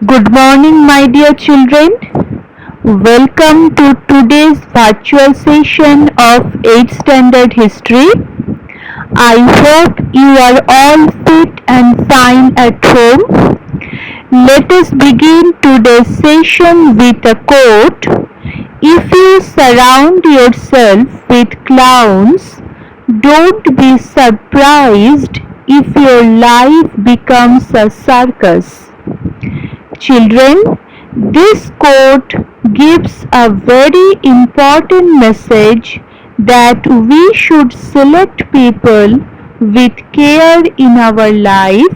Good morning, my dear children. Welcome to today's virtual session of 8th Standard History. I hope you are all fit and fine at home. Let us begin today's session with a quote. If you surround yourself with clowns, don't be surprised if your life becomes a circus. Children, this quote gives a very important message that we should select people with care in our life,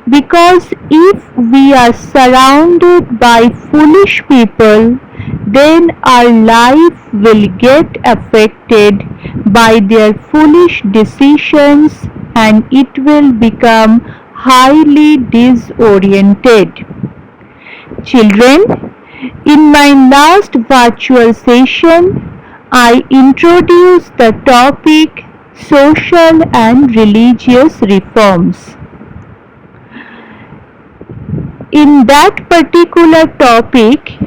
because if we are surrounded by foolish people, then our life will get affected by their foolish decisions and it will become highly disoriented. Children, in my last virtual session, I introduced the topic social and religious reforms. In that particular topic,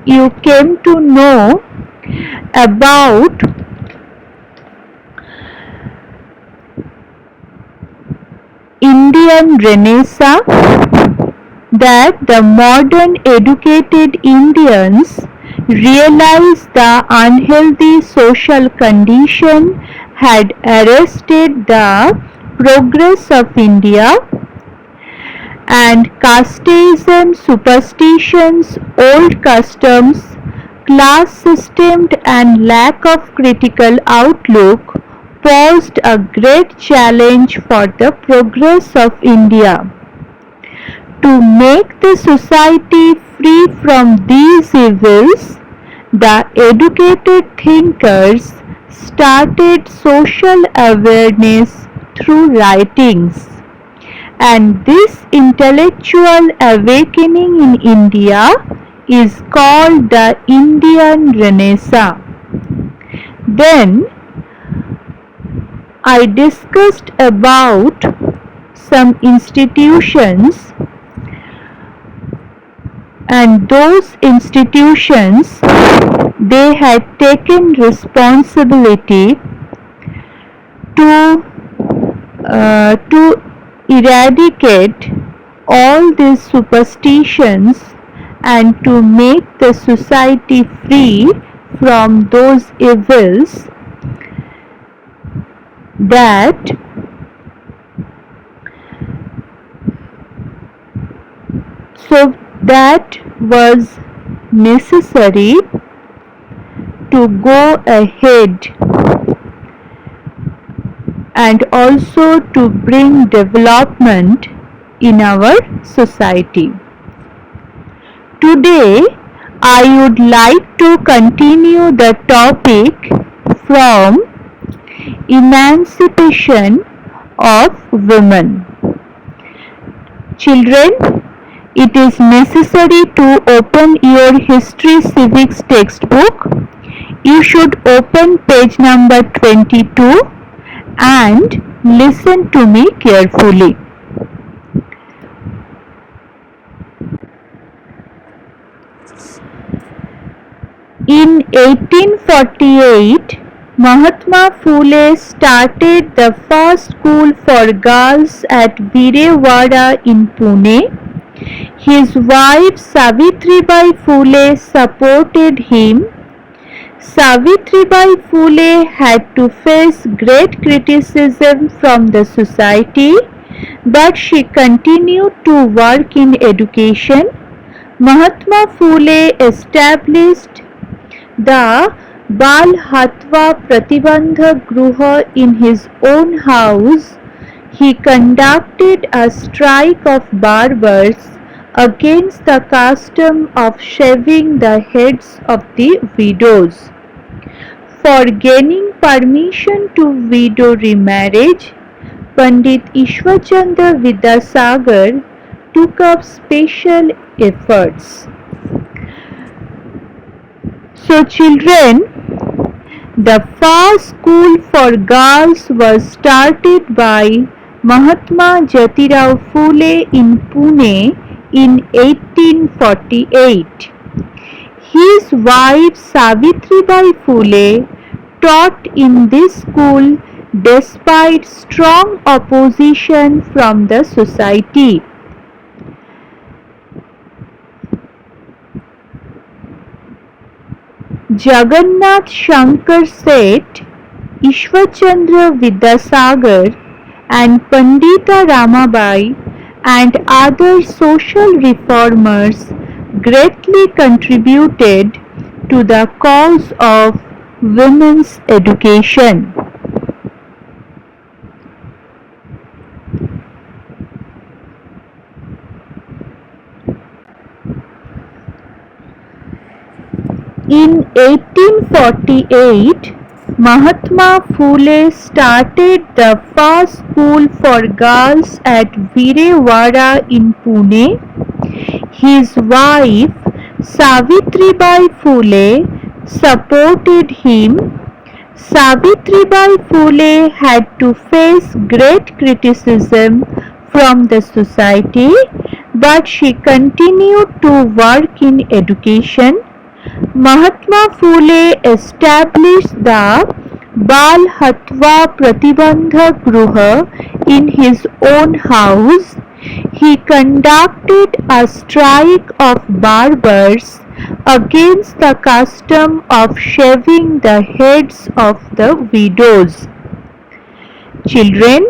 you came to know about Indian Renaissance, that the modern educated Indians realized the unhealthy social condition had arrested the progress of India, and casteism, superstitions, old customs, class system and lack of critical outlook posed a great challenge for the progress of India. To make the society free from these evils, the educated thinkers started social awareness through writings, and this intellectual awakening in India is called the Indian Renaissance. Then I discussed about some institutions, and those institutions, they had taken responsibility to eradicate all these superstitions and to make the society free from those evils that that was necessary to go ahead and also to bring development in our society. Today, I would like to continue the topic from emancipation of women. Children, it is necessary to open your history civics textbook. You should open page number 22 and listen to me carefully. In 1848, Mahatma Phule started the first school for girls at Virewada in Pune. His wife Savitribai Phule supported him. Savitribai Phule had to face great criticism from the society, but she continued to work in education. Mahatma Phule established the Bal Hatva Pratibandha Gruha in his own house. He conducted a strike of barbers against the custom of shaving the heads of the widows. For gaining permission to widow remarriage, Pandit Ishwarchandra Vidyasagar took up special efforts. So children, the first school for girls was started by Mahatma Jyotirao Phule in Pune in 1848. His wife Savitribai Phule taught in this school despite strong opposition from the society. Jagannath Shankar Seth, Ishwarchandra Vidyasagar and Pandita Ramabai and other social reformers greatly contributed to the cause of women's education. In 1848, Mahatma Phule started the first school for girls at Virewada in Pune. His wife Savitribai Phule supported him. Savitribai Phule had to face great criticism from the society, but she continued to work in education. Mahatma Phule established the Bal Hatwa Pratibandha Gruha in his own house. He conducted a strike of barbers against the custom of shaving the heads of the widows. Children,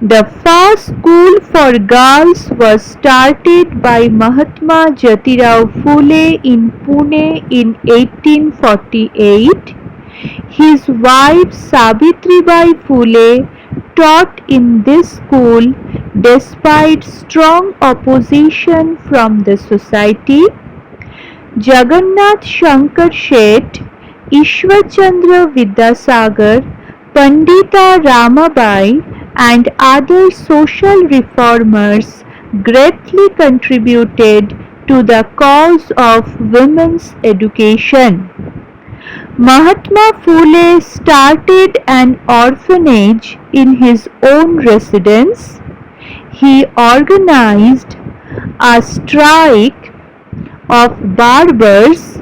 the first school for girls was started by Mahatma Jyotirao Phule in Pune in 1848. His wife Savitribai Phule taught in this school despite strong opposition from the society. Jagannath Shankar Seth, Ishwarchandra Vidyasagar, Pandita Ramabai and other social reformers greatly contributed to the cause of women's education. Mahatma Phule started an orphanage in his own residence. He organized a strike of barbers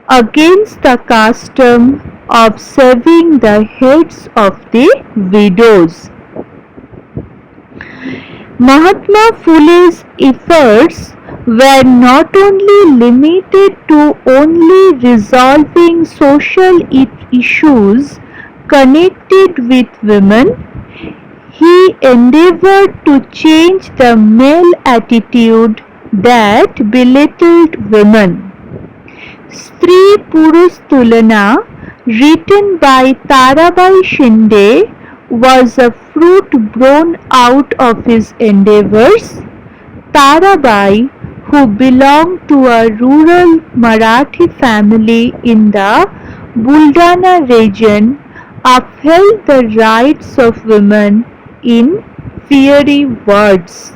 against the custom of shaving the heads of the widows. Mahatma Phule's efforts were not only limited to only resolving social issues connected with women, he endeavored to change the male attitude that belittled women. Stree Purush Tulana, written by Tarabai Shinde, was a fruit born out of his endeavors. Tarabai, who belonged to a rural Marathi family in the Buldana region, upheld the rights of women in fiery words.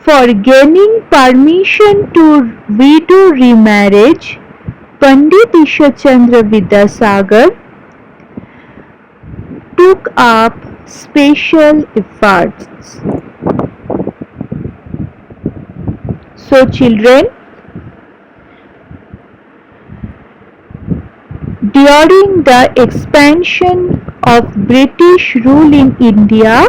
For gaining permission to widow remarriage, Pandit Ishwarchandra Vidyasagar took up special efforts. So children, during the expansion of British rule in India,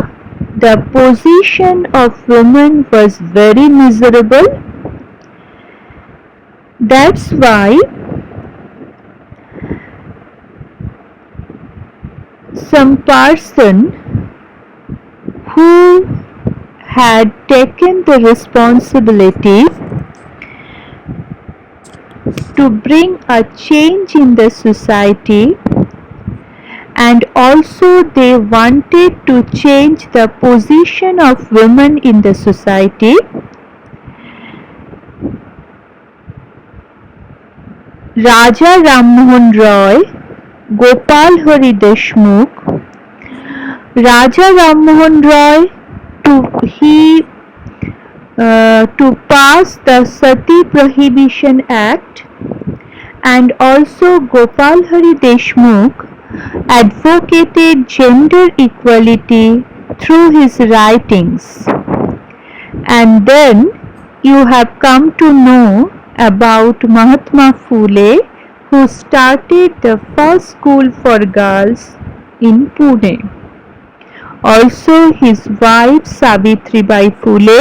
the position of women was very miserable. That's why some person who had taken the responsibility to bring a change in the society, and also they wanted to change the position of women in the society. Raja Ram Mohan Roy, Gopal Hari Deshmukh. Raja Ram Mohan Roy to pass the Sati Prohibition Act, and also Gopal Hari Deshmukh advocated gender equality through his writings, And then you have come to know about Mahatma Phule, who started the first school for girls in Pune. Also, his wife Savitribai Phule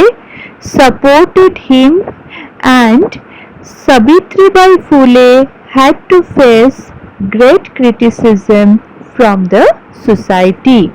supported him, and Savitribai Phule had to face great criticism from the society.